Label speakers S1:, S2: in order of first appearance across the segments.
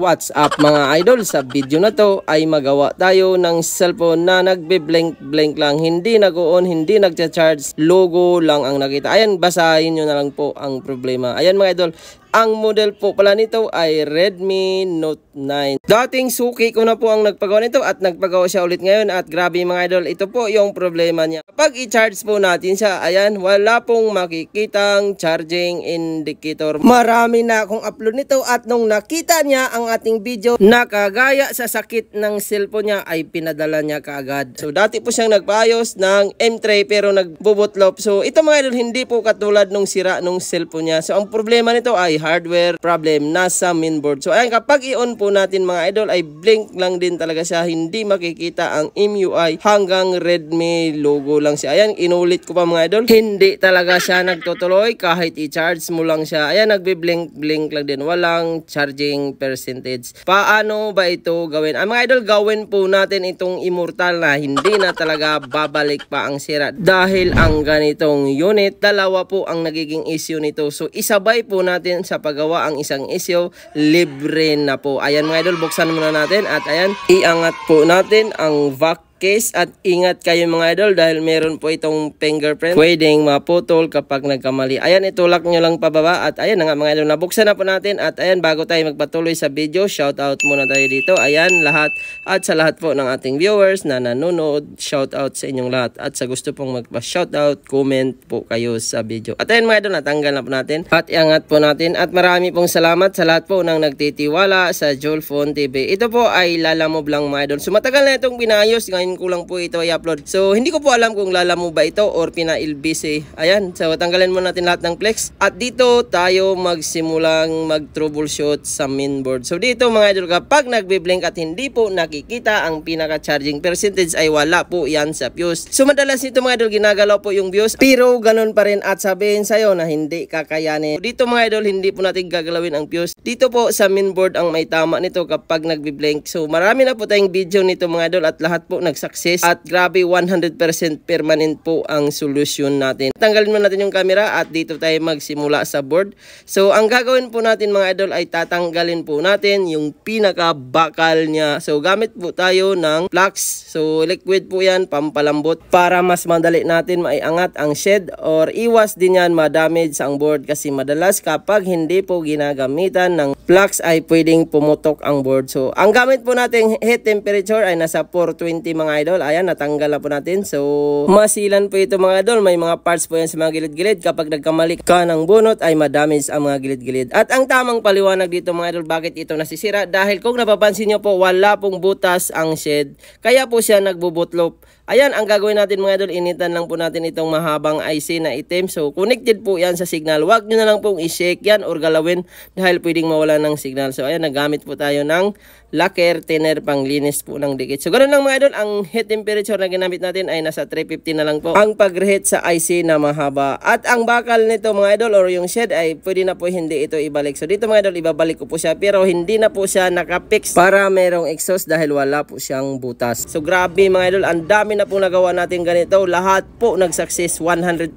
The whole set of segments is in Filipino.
S1: What's up mga idol? Sa video na to ay magawa tayo ng cellphone na nagbe-blink lang, hindi nag-on, hindi nagcha-charge, logo lang ang nakita. Ayan, basahin nyo na lang po ang problema. Ayan mga idol, ang model po pala nito ay Redmi Note 9. Dating suki ko na po ang nagpagawa nito at nagpagawa siya ulit ngayon at grabe mga idol, ito po yung problema niya. Kapag i-charge po natin siya, ayan, wala pong makikitang charging indicator. Marami na akong upload nito at nung nakita niya ang ating video na kagaya sa sakit ng cellphone niya ay pinadala niya kaagad. So dati po siyang nagpaayos ng M3 pero nagbubutlop. So ito mga idol, hindi po katulad nung sira nung cellphone niya. So ang problema nito ay hardware problem nasa mainboard. So ayan, kapag i-on po natin mga idol ay blink lang din talaga siya, hindi makikita ang MUI hanggang Redmi logo lang siya. Ayan, inulit ko pa mga idol, hindi talaga siya nagtutuloy kahit i-charge mo lang siya. Ayan, nagbi-blink lang din, walang charging percentage. Paano ba ito gawin? Mga idol, gawin po natin itong immortal na hindi na talaga babalik pa ang sira dahil ang ganitong unit, dalawa po ang nagiging issue nito. So isabay po natin sa paggawa ang isang issue, libre na po. Ayan mga idol, buksan muna natin at ayan, iangat po natin ang vac case at ingat kayo mga idol dahil meron po itong fingerprint, pwedeng maputol kapag nagkamali. Ayan, itulak nyo lang pababa at ayan na nga mga idol, nabuksan na po natin at ayan, bago tayo magpatuloy sa video, shout out muna tayo dito. Ayan, lahat at sa lahat po ng ating viewers na nanonood, shout out sa inyong lahat at sa gusto pong magpa-shout out, comment po kayo sa video. At ayan mga idol, natanggal na po natin at iangat po natin at marami pong salamat sa lahat po ng nagtitiwala sa Jolphone TV. Ito po ay lalamove lang mga idol. So matagal na itong pinayos, ngayon ko lang po ito i-upload. So hindi ko po alam kung lalamove ba ito or pina-LBC. Ayan, so tanggalin muna natin lahat ng flex at dito tayo magsimulang mag-troubleshoot sa mainboard. So dito mga idol, kapag nagbe-blink at hindi po nakikita ang pinaka-charging percentage ay wala po yan sa fuse. So madalas nito mga idol, ginagalaw po yung fuse pero ganun pa rin at sabihin sa'yo na hindi kakayanin. So, dito mga idol, hindi po natin gagalawin ang fuse. Dito po sa mainboard ang may tama nito kapag nagbe-blink. So marami na po tayong video nito mga idol at lahat po success at grabe 100% permanent po ang solution natin. Tanggalin mo natin yung camera at dito tayo magsimula sa board. So ang gagawin po natin mga idol ay tatanggalin po natin yung pinaka bakal niya. So gamit po tayo ng flux. So liquid po yan, pampalambot para mas madali natin maiangat ang shed or iwas din yan ma-damage ang board kasi madalas kapag hindi po ginagamitan ng flux ay pwedeng pumutok ang board. So ang gamit po natin heat temperature ay nasa 420 mga idol. Ayan, natanggal na po natin. So masilan po ito mga idol, may mga parts po yan sa mga gilid-gilid. Kapag nagkamali ka ng bunot ay madamage ang mga gilid-gilid. At ang tamang paliwanag dito mga idol, bakit ito nasisira? Dahil kung napapansin nyo po, wala pong butas ang shed, kaya po siya nagbubutlop. Ayan, ang gagawin natin mga idol, initan lang po natin itong mahabang IC na item. So connected po yan sa signal. Huwag nyo na lang pong i-shake yan or galawin dahil pwedeng mawala ng signal. So ayan, nagamit po tayo ng lacquer thinner pang linis po ng dikit. So ganoon lang mga idol, ang heat temperature na ginamit natin ay nasa 350 na lang po ang pag-reheat sa IC na mahaba. At ang bakal nito mga idol or yung shed ay pwede na po hindi ito ibalik. So dito mga idol, ibabalik ko po siya pero hindi na po siya nakapix para merong exhaust dahil wala po siyang butas. So grabe mga idol, ang dami na po nagawa natin ganito. Lahat po nag-success, 100%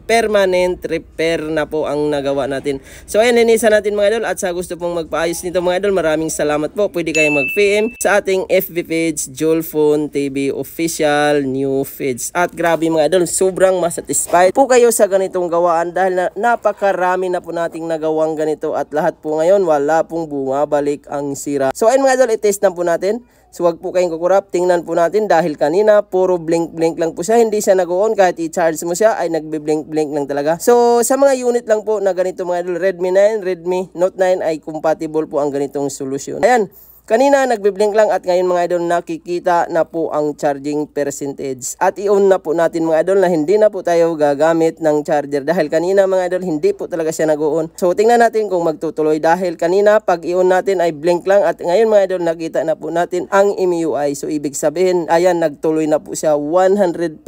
S1: permanent repair na po ang nagawa natin. So ayan, linisan natin mga idol at sa gusto pong magpaayos nito mga idol, maraming salamat po. Pwede kayong mag-PM sa ating FB page, Jolphone TV Official New Feeds. At grabe mga idol, sobrang masatisfied po kayo sa ganitong gawaan dahil napakarami na po nating nagawang ganito at lahat po ngayon wala pong bumabalik ang sira. So ayun mga idol, i-test na po natin. So wag po kayong kukurap, tingnan po natin dahil kanina puro blink-blink lang po siya, hindi siya nag-on kahit i-charge mo siya ay nagbe-blink-blink lang talaga. So sa mga unit lang po na ganito mga idol, Redmi 9, Redmi Note 9 ay compatible po ang ganitong solusyon. Ayan, kanina nagbe-blink lang at ngayon mga idol nakikita na po ang charging percentage. At i-on na po natin mga idol na hindi na po tayo gagamit ng charger dahil kanina mga idol hindi po talaga siya nag-on. So tingnan natin kung magtutuloy dahil kanina pag i-on natin ay blink lang at ngayon mga idol nakita na po natin ang MUI. So ibig sabihin ayan, nagtuloy na po siya, 100%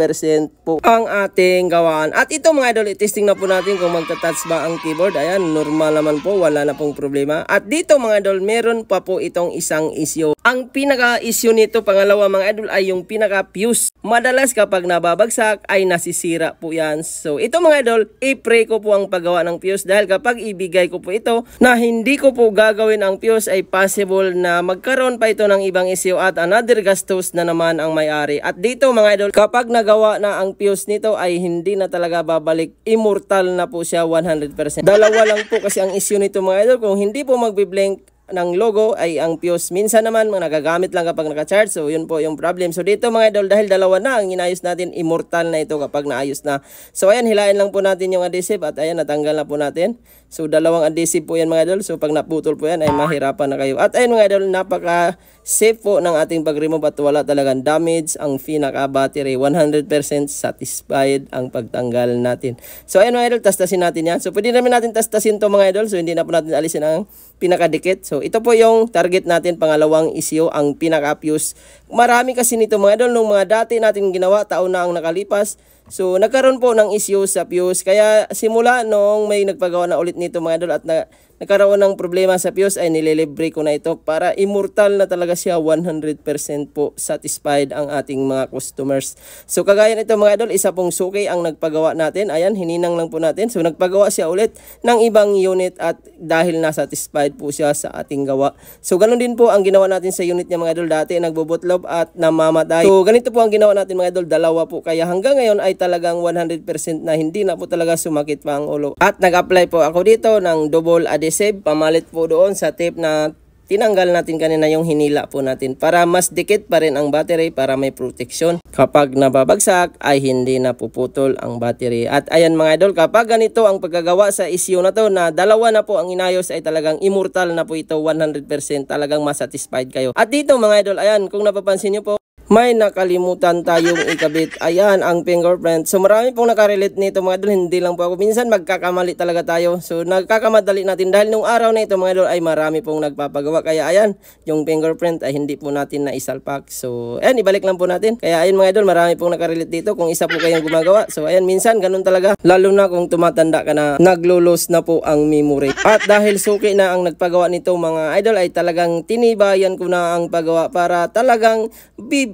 S1: po ang ating gawaan. At ito mga idol, i-testing na po natin kung magta-touch ba ang keyboard. Ayan, normal naman po, wala na pong problema. At dito mga idol, meron pa po itong isa isang issue. Ang pinaka-issue nito pangalawa mga idol ay yung pinaka-fuse. Madalas kapag nababagsak ay nasisira po yan. So ito mga idol, i-pray ko po ang paggawa ng fuse dahil kapag ibigay ko po ito na hindi ko po gagawin ang fuse ay possible na magkaroon pa ito ng ibang issue at another gastos na naman ang may-ari. At dito mga idol, kapag nagawa na ang fuse nito ay hindi na talaga babalik. Immortal na po siya 100%. Dalawa lang po kasi ang issue nito mga idol. Kung hindi po magbi-blink ng logo ay ang fuse. Minsan naman nagagamit lang kapag naka-charge. So yun po yung problem. So dito mga idol, dahil dalawa na ang inayos natin, immortal na ito kapag naayos na. So ayan, hilain lang po natin yung adhesive at ayan, natanggal na po natin. So dalawang adhesive po yan mga idol. So pag naputol po yan ay mahirapan na kayo. At ayun mga idol, napaka safe po ng ating pag-remove at wala talagang damage ang pinaka battery. 100% satisfied ang pagtanggal natin. So ayun mga idol, tastasin natin yan. So pwede namin natin tastasin to mga idol. So hindi na po natin alisin ang pinakadikit. So ito po yung target natin, pangalawang issue, ang pinaka-fuse. Marami kasi nito mga idol, nung mga dati natin ginawa, taon na ang nakalipas. So nagkaroon po ng issue sa fuse. Kaya simula noong may nagpagawa na ulit nito mga idol at nagkaroon ng problema sa fuse ay nililibre ko na ito para immortal na talaga siya, 100% po satisfied ang ating mga customers. So kagaya nito mga idol, isa pong suki ang nagpagawa natin. Ayan, hininang lang po natin. So nagpagawa siya ulit ng ibang unit at dahil na-satisfied po siya sa ating gawa. So ganun din po ang ginawa natin sa unit niya mga idol. Dati nagbobotlob at namamatay. So ganito po ang ginawa natin mga idol, dalawa po. Kaya hanggang ngayon ay talagang 100% na hindi na po talaga sumakit pa ang ulo. At nag-apply po ako dito ng double adhesive, pamalit po doon sa tape na tinanggal natin kanina, yung hinila po natin para mas dikit pa rin ang battery, para may protection. Kapag nababagsak ay hindi na puputol ang battery. At ayan mga idol, kapag ganito ang pagkagawa sa issue na to na dalawa na po ang inayos ay talagang immortal na po ito, 100%, talagang masatisfied kayo. At dito mga idol, ayan, kung napapansin nyo po, may nakalimutan tayong ikabit. Ayan, ang fingerprint. So marami pong nakarelate nito mga idol, hindi lang po ako. Minsan magkakamali talaga tayo. So nagkakamadali natin dahil nung araw na ito mga idol ay marami pong nagpapagawa. Kaya ayan, yung fingerprint ay hindi po natin na isalpak. So ayan, ibalik lang po natin. Kaya ayan mga idol, marami pong nakarelate dito kung isa po kayong gumagawa. So ayan, minsan ganun talaga. Lalo na kung tumatanda ka na, naglulos na po ang memory. At dahil suki na ang nagpagawa nito mga idol ay talagang tinibayan ko na ang paggawa para talagang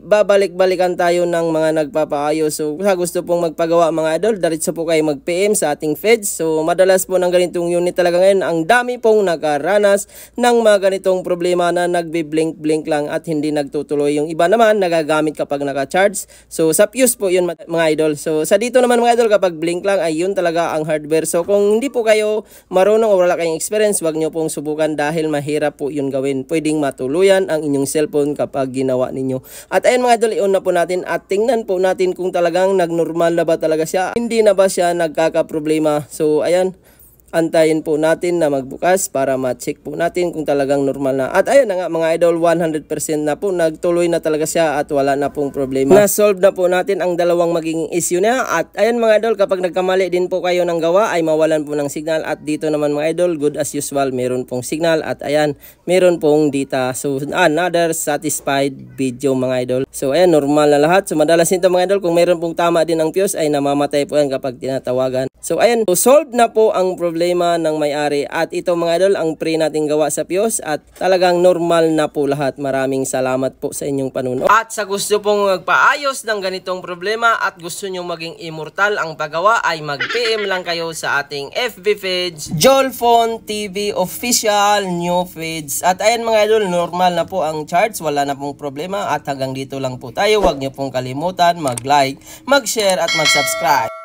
S1: babalik-balikan tayo ng mga nagpapaayos. So sa gusto pong magpagawa mga idol, diretso po kayo mag-PM sa ating feds. So madalas po ng ganitong unit talaga ngayon, ang dami pong nakaranas ng mga ganitong problema na nagbi-blink-blink lang at hindi nagtutuloy. Yung iba naman nagagamit kapag naka-charge. So sa fuse po yun mga idol. So sa dito naman mga idol, kapag blink lang ay yun talaga ang hardware. So kung hindi po kayo marunong o wala kayong experience, wag nyo pong subukan dahil mahirap po yun gawin. Pwedeng matuluyan ang inyong cellphone kapag ginawa ninyo. At ayun mga idol, i-on na po natin at tingnan po natin kung talagang nagnormal na ba talaga siya. Hindi na ba siya nagkakaproblema. So ayan, antayin po natin na magbukas para ma-check po natin kung talagang normal na. At ayun na nga mga idol, 100% na po, nagtuloy na talaga siya at wala na pong problema. Na-solve na po natin ang dalawang magiging issue niya. At ayun mga idol, kapag nagkamali din po kayo ng gawa ay mawalan po ng signal. At dito naman mga idol, good as usual, meron pong signal. At ayan, meron pong data. So another satisfied video mga idol. So ayan, normal na lahat. So madalas nito mga idol, kung meron pong tama din ang fuse ay namamatay po yan kapag tinatawagan. So ayan, so solved na po ang problema ng may-ari. At ito mga idol, ang pre nating gawa sa fuse at talagang normal na po lahat. Maraming salamat po sa inyong panunood. At sa gusto pong magpaayos ng ganitong problema at gusto nyo maging immortal ang paggawa ay mag-PM lang kayo sa ating FB page, Jolphon TV Official New Feeds. At ayan mga idol, normal na po ang charge, wala na pong problema. At hanggang dito lang po tayo. Huwag nyo pong kalimutan mag-like, mag-share at mag-subscribe.